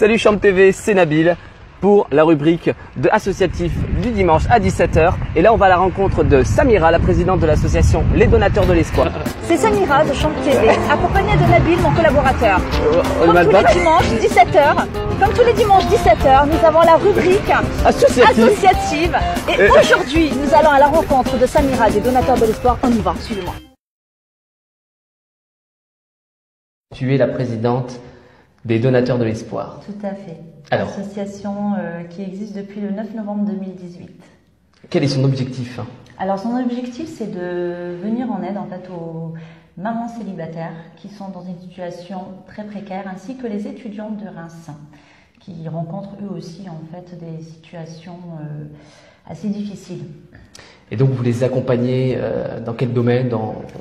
Salut Chambre TV, c'est Nabil pour la rubrique de associatif du dimanche à 17 h. Et là, on va à la rencontre de Samira, la présidente de l'association Les Donateurs de l'Espoir. C'est Samira de Chambre TV, accompagnée de Nabil, mon collaborateur. Comme tous les dimanches, 17 h. Comme tous les dimanches, 17 h, nous avons la rubrique associative. Et aujourd'hui, nous allons à la rencontre de Samira des Donateurs de l'Espoir. On y va, suivez-moi. Tu es la présidente des Donateurs de l'Espoir. Tout à fait. Alors, association qui existe depuis le 9 novembre 2018. Quel est son objectif? Alors son objectif, c'est de venir en aide en fait aux mamans célibataires qui sont dans une situation très précaire, ainsi que les étudiants de Reims qui rencontrent eux aussi en fait des situations assez difficiles. Et donc vous les accompagnez dans quel domaine?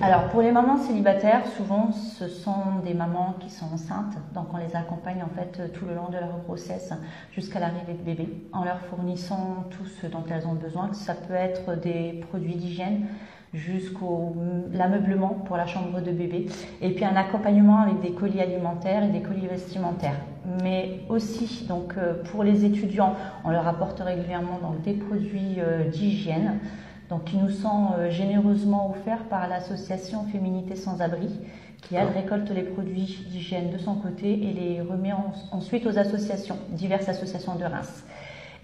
Alors pour les mamans célibataires, souvent ce sont des mamans qui sont enceintes, donc on les accompagne en fait tout le long de leur grossesse jusqu'à l'arrivée de bébé, en leur fournissant tout ce dont elles ont besoin. Ça peut être des produits d'hygiène jusqu'au l'ameublement pour la chambre de bébé, et puis un accompagnement avec des colis alimentaires et des colis vestimentaires. Mais aussi donc pour les étudiants, on leur apporte régulièrement donc des produits d'hygiène, donc qui nous sont généreusement offerts par l'association Féminité sans abri, qui elle récolte les produits d'hygiène de son côté et les remet ensuite aux associations, diverses associations de Reims.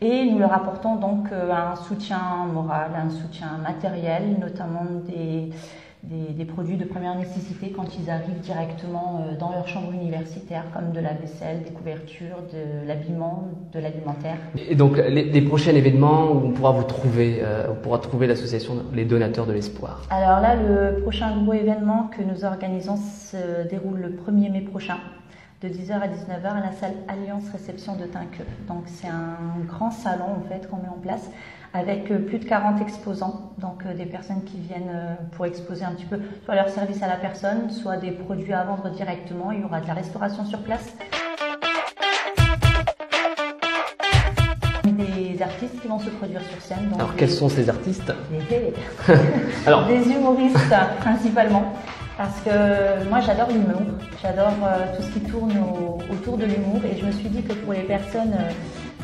Et nous leur apportons donc un soutien moral, un soutien matériel, notamment des produits de première nécessité quand ils arrivent directement dans leur chambre universitaire, comme de la vaisselle, des couvertures, de l'habillement, de l'alimentaire. Et donc les prochains événements où on pourra vous trouver, on pourra trouver l'association Les Donateurs de l'Espoir. Alors là, le prochain gros événement que nous organisons se déroule le 1er mai prochain, de 10 h à 19 h à la salle Alliance Réception de Tinqueux. Donc c'est un grand salon en fait qu'on met en place avec plus de 40 exposants, donc des personnes qui viennent pour exposer un petit peu soit leur service à la personne, soit des produits à vendre directement. Il y aura de la restauration sur place. Des artistes qui vont se produire sur scène. Donc alors quels sont ces artistes? Alors, des humoristes principalement. Parce que moi j'adore l'humour, j'adore tout ce qui tourne autour de l'humour, et je me suis dit que pour les personnes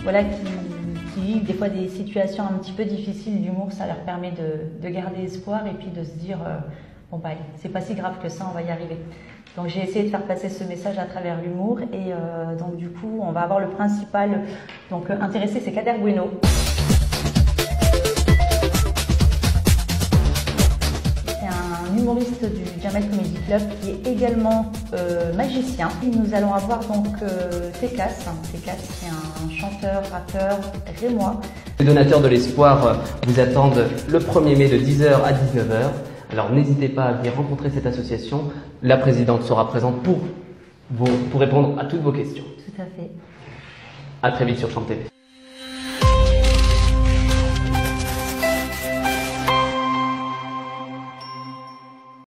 voilà, qui vivent des fois des situations un petit peu difficiles, l'humour ça leur permet de garder espoir et puis de se dire bon bah c'est pas si grave que ça, on va y arriver. Donc j'ai essayé de faire passer ce message à travers l'humour, et donc du coup on va avoir le principal donc intéressé, c'est Kader Bueno. Humoriste du Jamel Comedy Club, qui est également magicien. Et nous allons avoir donc Tekas. Tekas, c'est un chanteur, rappeur rémois. Les Donateurs de l'Espoir vous attendent le 1er mai de 10 h à 19 h. Alors n'hésitez pas à venir rencontrer cette association. La présidente sera présente pour répondre à toutes vos questions. Tout à fait. À très vite sur Chambre TV.